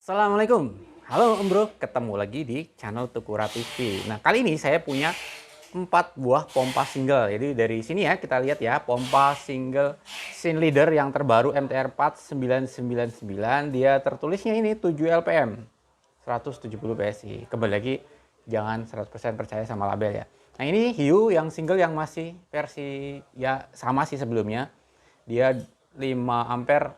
Assalamualaikum. Halo Om Bro, ketemu lagi di channel Tukura TV. Nah, kali ini saya punya 4 buah pompa single. Jadi dari sini ya kita lihat ya, pompa single Scene Leader yang terbaru MTR 4999. Dia tertulisnya ini 7 LPM, 170 PSI. Kembali lagi, jangan 100% percaya sama label ya. Nah, ini hiu yang single yang masih versi ya sama sih sebelumnya. Dia 5 ampere,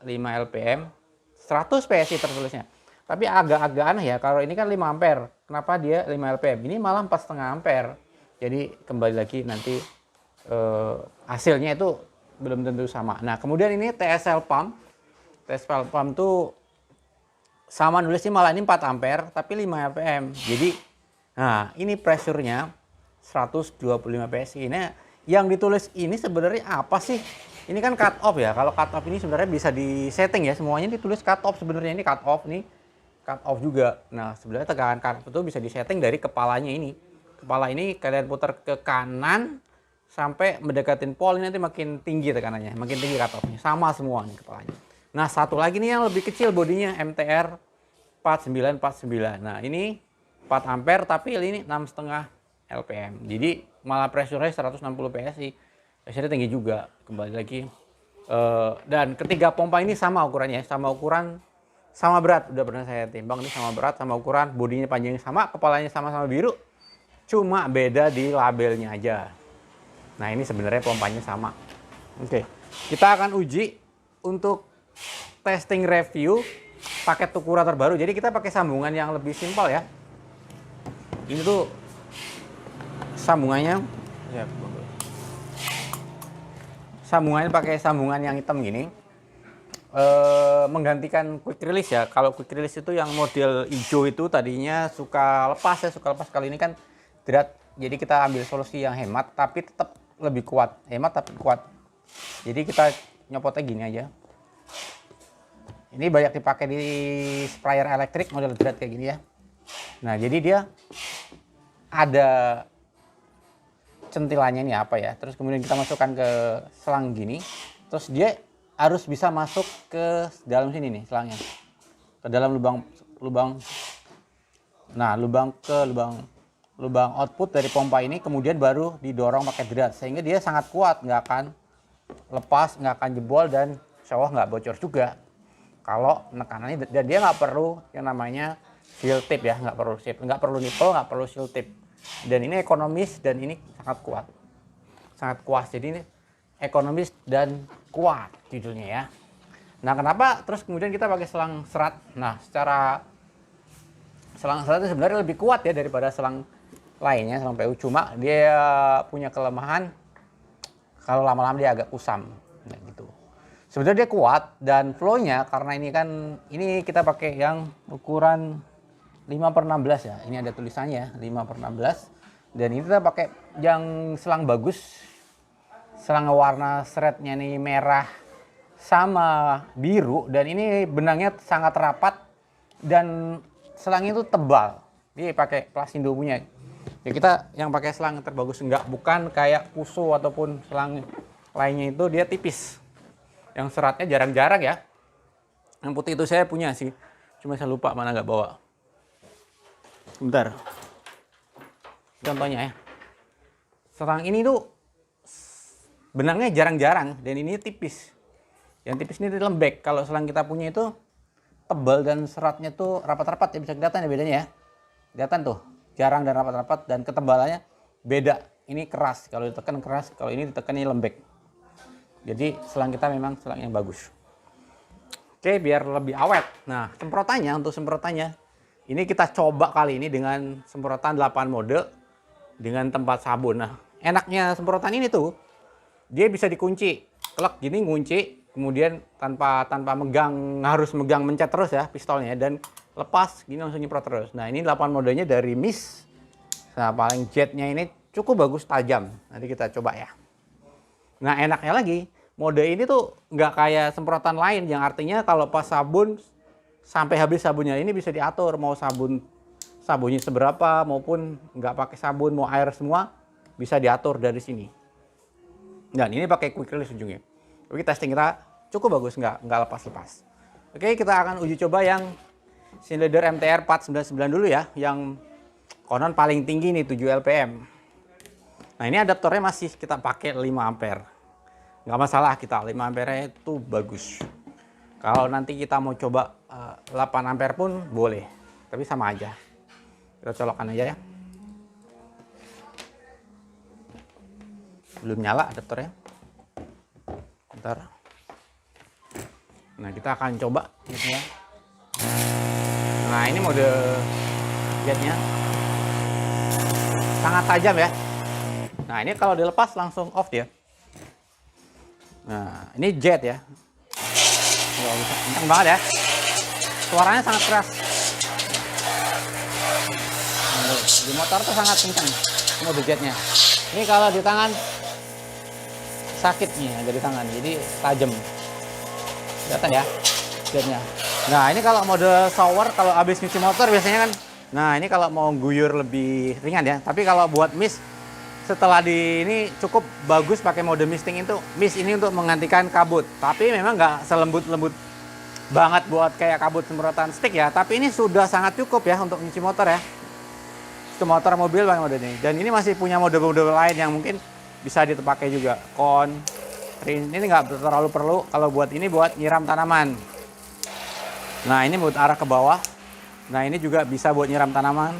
5 LPM, 100 PSI tertulisnya. Tapi agak-agak aneh ya, kalau ini kan 5 ampere. Kenapa dia 5 LPM? Ini malah 4,5 ampere. Jadi kembali lagi nanti hasilnya itu belum tentu sama. Nah, kemudian ini TSL pump. TSL pump tuh sama nulisnya malah ini 4 ampere tapi 5 LPM. Jadi nah, ini pressure-nya 125 PSI. Nah, yang ditulis ini sebenarnya apa sih? Ini kan cut off ya. Kalau cut off ini sebenarnya bisa disetting ya. Semuanya ditulis cut off sebenarnya, ini cut off nih. Cut off juga. Nah, sebenarnya tegangan cut off itu bisa disetting dari kepalanya ini. Kepala ini kalian putar ke kanan sampai mendekatin pol, ini nanti makin tinggi tekanannya, makin tinggi cut off-nya. Sama semua nih kepalanya. Nah, satu lagi nih yang lebih kecil bodinya, MTR 4949. Nah, ini 4 ampere tapi ini 6,5 LPM. Jadi malah pressure-nya 160 PSI. Pressure tinggi juga, kembali lagi. Dan ketiga pompa ini sama ukurannya, sama ukuran, sama berat. Udah pernah saya timbang, ini sama berat, sama ukuran, bodinya panjangnya sama, kepalanya sama-sama biru. Cuma beda di labelnya aja. Nah, ini sebenarnya pompanya sama. Oke, kita akan uji untuk testing review paket Tukura terbaru. Jadi kita pakai sambungan yang lebih simpel ya. Ini tuh sambungannya ya, sambungannya pakai sambungan yang hitam gini, menggantikan quick release ya. Kalau quick release itu yang model hijau itu tadinya suka lepas ya, suka lepas. Kali ini kan tidak, jadi kita ambil solusi yang hemat tapi tetap lebih kuat, hemat tapi kuat. Jadi kita nyopotnya gini aja. Ini banyak dipakai di sprayer elektrik model dread kayak gini ya. Nah, jadi dia ada centilannya ini apa ya, terus kemudian kita masukkan ke selang gini, terus dia harus bisa masuk ke dalam sini nih selangnya, ke dalam lubang output dari pompa ini, kemudian baru didorong pakai drat sehingga dia sangat kuat, nggak akan lepas, nggak akan jebol, dan insya Allah nggak bocor juga kalau nekanannya. Dan dia nggak perlu yang namanya seal tip ya, nggak perlu nipple, nggak perlu seal tip. Dan ini ekonomis dan ini sangat kuat, jadi ini ekonomis dan kuat judulnya ya. Nah, kenapa terus kemudian kita pakai selang serat? Nah, secara selang serat itu sebenarnya lebih kuat ya daripada selang lainnya, selang PU, cuma dia punya kelemahan kalau lama-lama dia agak kusam nah, gitu. Sebenarnya dia kuat dan flow-nya, karena ini kan ini kita pakai yang ukuran 5/16 ya, ini ada tulisannya 5/16, dan ini kita pakai yang selang bagus, selang warna threadnya nih merah sama biru, dan ini benangnya sangat rapat dan selangnya itu tebal. Dia pakai Plasindo punya. Ya, kita yang pakai selang terbagus, bukan kayak Puso ataupun selang lainnya itu dia tipis. Yang seratnya jarang-jarang ya. Yang putih itu saya punya sih, cuma saya lupa mana, nggak bawa. Bentar, contohnya ya, selang ini tuh benangnya jarang-jarang dan ini tipis. Yang tipis ini lembek. Kalau selang kita punya itu tebal dan seratnya tuh rapat-rapat ya, bisa kelihatan ya bedanya ya. Kelihatan tuh, jarang dan rapat-rapat, dan ketebalannya beda. Ini keras, kalau ditekan keras, kalau ini ditekan ini lembek. Jadi selang kita memang selang yang bagus. Oke, biar lebih awet. Nah, untuk semprotannya ini kita coba kali ini dengan semprotan 8 mode dengan tempat sabun. Nah, enaknya semprotan ini tuh dia bisa dikunci, klek gini ngunci, kemudian tanpa harus megang mencet terus ya pistolnya, dan lepas gini langsung nyemprot terus. Nah, ini 8 modenya dari Mist. Nah, paling jetnya ini cukup bagus, tajam. Nanti kita coba ya. Nah, enaknya lagi, mode ini tuh nggak kayak semprotan lain yang artinya kalau pas sabun sampai habis sabunnya ini bisa diatur, mau sabunnya seberapa maupun nggak pakai sabun, mau air semua bisa diatur dari sini. Dan ini pakai quick release ujungnya. Oke, testing kita cukup bagus, nggak lepas-lepas. Oke, kita akan uji coba yang Scene Leader MTR 499 dulu ya, yang konon paling tinggi nih 7 LPM. Nah ini adaptornya masih kita pakai 5 ampere. Nggak masalah, kita 5 ampere itu bagus. Kalau nanti kita mau coba 8 ampere pun boleh, tapi sama aja. Kita colokkan aja ya. Belum nyala adaptornya. Bentar. Nah kita akan coba gitu ya. Nah ini mode jetnya sangat tajam ya. Nah ini kalau dilepas langsung off dia. Nah ini jet ya. Kencang banget ya. Suaranya sangat keras. Di motor tuh sangat kencang mode jetnya. Ini kalau di tangan sakit nih, ada di tangan, jadi tajam. Kelihatan ya jetnya. Nah ini kalau mode shower, kalau habis nyuci motor biasanya kan. Nah ini kalau mau guyur lebih ringan ya. Tapi kalau buat mist setelah di ini cukup bagus pakai mode misting itu. Mist ini untuk menggantikan kabut. Tapi memang nggak selembut-lembut banget buat kayak kabut semprotan stick ya. Tapi ini sudah sangat cukup ya untuk nyuci motor ya. Itu motor mobil pakai mode ini. Dan ini masih punya mode-mode lain yang mungkin bisa dipakai juga. Kon, rin, ini nggak terlalu perlu. Kalau buat ini buat nyiram tanaman. Nah ini buat arah ke bawah. Nah ini juga bisa buat nyiram tanaman.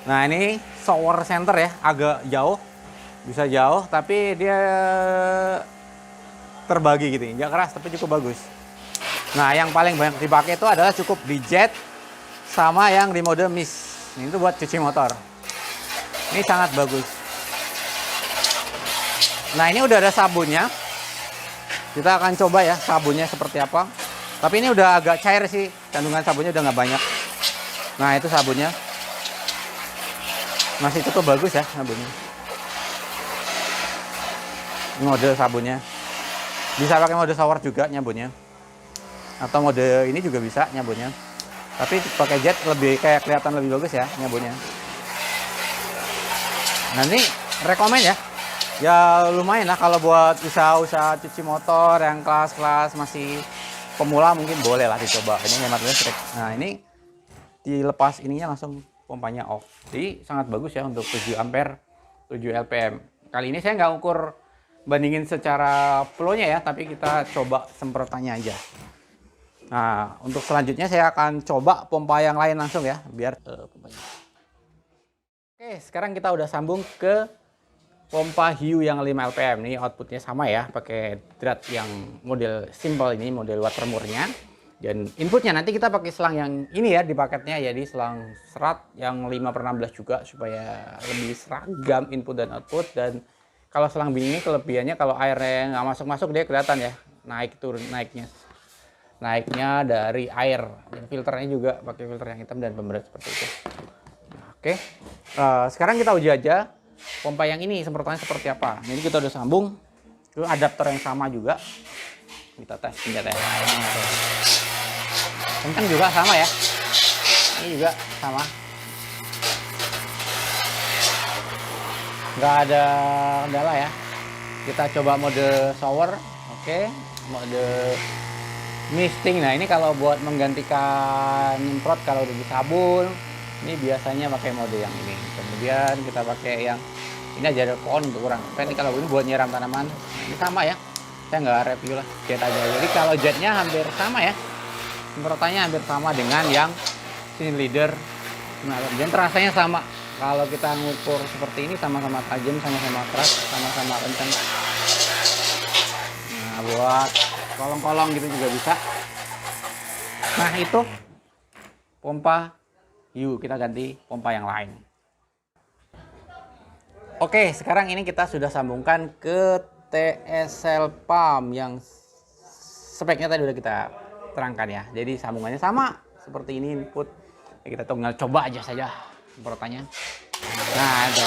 Nah ini shower center ya, agak jauh. Bisa jauh tapi dia terbagi gitu. Nggak keras tapi cukup bagus. Nah yang paling banyak dipakai itu adalah cukup di jet sama yang di mode mist. Ini itu buat cuci motor. Ini sangat bagus. Nah ini udah ada sabunnya. Kita akan coba ya sabunnya seperti apa. Tapi ini udah agak cair sih, kandungan sabunnya udah nggak banyak. Nah itu sabunnya. Masih cukup bagus ya sabunnya. Ini mode sabunnya. Bisa pakai mode shower juga nyabunnya. Atau mode ini juga bisa nyabunnya. Tapi pakai jet lebih kayak kelihatan lebih bagus ya nyabunnya. Nah ini rekomen ya. Ya lumayan lah kalau buat usaha-usaha cuci motor yang kelas-kelas masih pemula mungkin boleh lah dicoba. Ini hemat listrik. Nah ini dilepas ininya langsung pompanya off. Jadi sangat bagus ya untuk 7 ampere 7 LPM. Kali ini saya nggak ukur bandingin secara flow-nya ya, tapi kita coba semprotannya aja. Nah untuk selanjutnya saya akan coba pompa yang lain langsung ya, biar pompanya. Oke sekarang kita udah sambung ke pompa Hue yang 5 LPM. Ini outputnya sama ya, pakai drat yang model simple ini, model watermurnya. Dan inputnya nanti kita pakai selang yang ini ya di paketnya, jadi selang serat yang 5/16 juga supaya lebih seragam input dan output. Dan kalau selang begini kelebihannya kalau airnya nggak masuk-masuk dia kelihatan ya, naik turun naiknya dari air. Dan filternya juga pakai filter yang hitam dan pemberat seperti itu. Nah, oke, sekarang kita uji aja pompa yang ini semprotannya seperti apa. Ini kita udah sambung ke adaptor yang sama juga. Kita tes senjata. Kencang juga sama ya. Ini juga sama. Nggak ada kendala ya. Kita coba mode shower. Oke. Mode misting. Nah ini kalau buat menggantikan nyemprot kalau udah di sabun. Ini biasanya pakai mode yang ini. Kemudian kita pakai yang ini aja ada kon kurang. Ini kalau ini buat nyiram tanaman. Ini sama ya. Saya nggak review lah, jet aja. Jadi kalau jetnya hampir sama ya. Semprotannya hampir sama dengan yang Scene Leader. Nah, dan rasanya sama. Kalau kita ngukur seperti ini sama-sama tajam, sama-sama keras, sama-sama kencang. Nah, buat kolong-kolong gitu juga bisa. Nah, itu pompa Hue, kita ganti pompa yang lain. Oke, sekarang ini kita sudah sambungkan ke TSL pump yang speknya tadi udah kita terangkan ya. Jadi sambungannya sama seperti ini input. Ya, kita tinggal coba aja saja semprotannya. Nah, ada.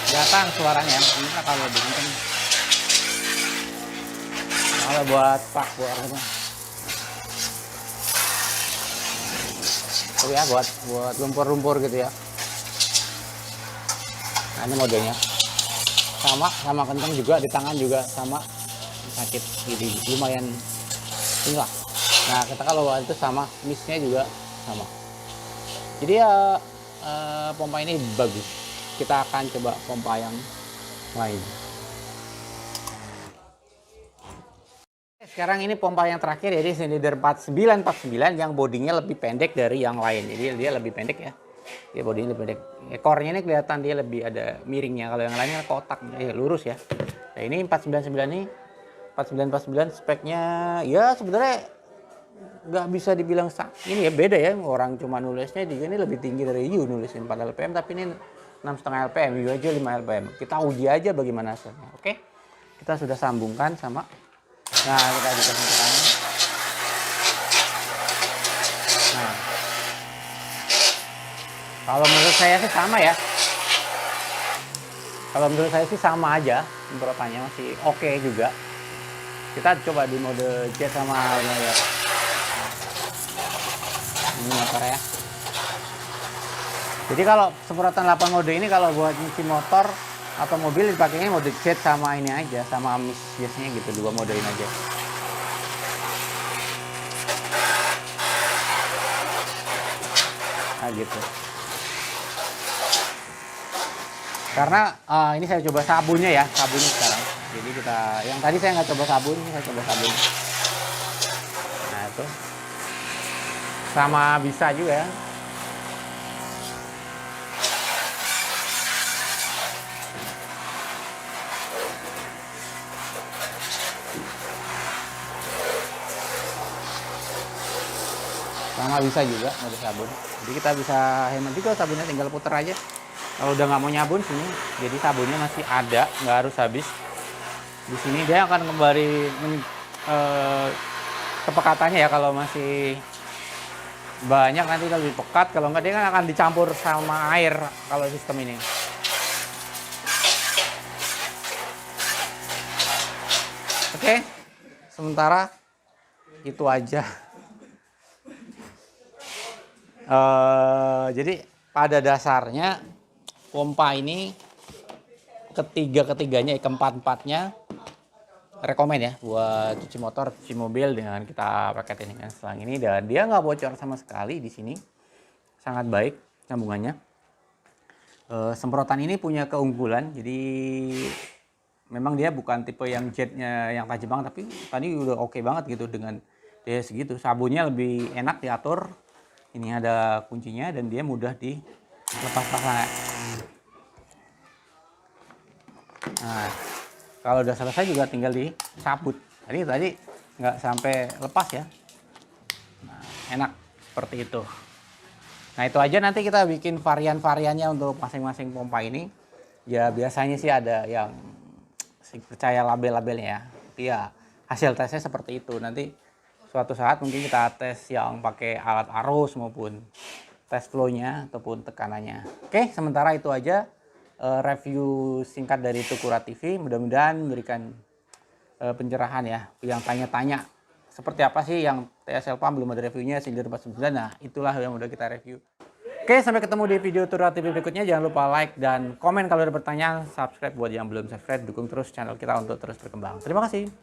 Kelihatan suaranya. Ini kalau lebih kenceng. Kalau buat pak buat apa? Tuh ya buat lumpur-lumpur gitu ya. Nah, ini modenya. Sama kencang juga, di tangan juga sama, sakit jadi lumayan inilah. Nah, kita kalau itu sama, misnya juga sama. Jadi ya pompa ini bagus. Kita akan coba pompa yang lain. Sekarang ini pompa yang terakhir, jadi silinder 4949 yang bodinya lebih pendek dari yang lain. Jadi dia lebih pendek ya. Dia bodinya lebih pendek. Ekornya ini kelihatan dia lebih ada miringnya. Kalau yang lainnya kotak, lurus ya. Nah, ini 499 nih. 4949 speknya ya sebenarnya nggak bisa dibilang ini ya, beda ya. Orang cuma nulisnya di ini lebih tinggi dari U, nulisin 4 LPM, tapi ini 6,5 LPM, U aja 5 LPM. Kita uji aja bagaimana hasilnya. Oke, kita sudah sambungkan sama, nah kita dikasih tekanan. Nah, kalau menurut saya sih sama ya. Kalau menurut saya sih sama aja, semprotannya masih oke juga. Kita coba di mode jet sama ya. Ini motor ya. Jadi kalau semprotan 8 mode ini kalau buat nyuci motor atau mobil dipakainya mode jet sama ini aja, sama mis biasanya gitu, 2 mode ini aja. Nah gitu. Karena ini saya coba sabunnya ya, sabunnya sekarang. Jadi kita, yang tadi saya nggak coba sabun, ini saya coba sabun. Nah itu sama bisa juga ya. Sama bisa juga mode sabun. Jadi kita bisa hemat juga, sabunnya tinggal puter aja. Kalau udah nggak mau nyabun sini, jadi sabunnya masih ada, nggak harus habis. Di sini dia akan kembali kepekatannya ya. Kalau masih banyak nanti lebih pekat, kalau nggak dia kan akan dicampur sama air kalau sistem ini. Oke, sementara itu aja. Jadi pada dasarnya pompa ini keempat-empatnya rekomen ya buat cuci motor, cuci mobil dengan kita paket ini kan selang ini, dan dia nggak bocor sama sekali di sini, sangat baik sambungannya. Semprotan ini punya keunggulan, jadi memang dia bukan tipe yang jetnya yang tajam banget, tapi tadi udah oke banget gitu dengan dia segitu. Sabunnya lebih enak diatur. Ini ada kuncinya dan dia mudah dilepas pasang. Nah, kalau udah selesai juga tinggal dicabut. Tadi nggak sampai lepas ya. Nah, enak seperti itu. Nah itu aja, nanti kita bikin varian-variannya untuk masing-masing pompa ini. Ya biasanya sih ada yang percaya label-labelnya ya. Tapi ya hasil tesnya seperti itu. Nanti suatu saat mungkin kita tes yang pakai alat arus maupun tes flow-nya ataupun tekanannya. Oke, sementara itu aja review singkat dari Tukura TV. Mudah-mudahan memberikan pencerahan ya. Yang tanya-tanya seperti apa sih yang TSL Pump belum ada reviewnya, silinder 49. Nah itulah yang udah kita review. Oke, sampai ketemu di video Tukura TV berikutnya. Jangan lupa like dan komen kalau ada pertanyaan. Subscribe buat yang belum subscribe. Dukung terus channel kita untuk terus berkembang. Terima kasih.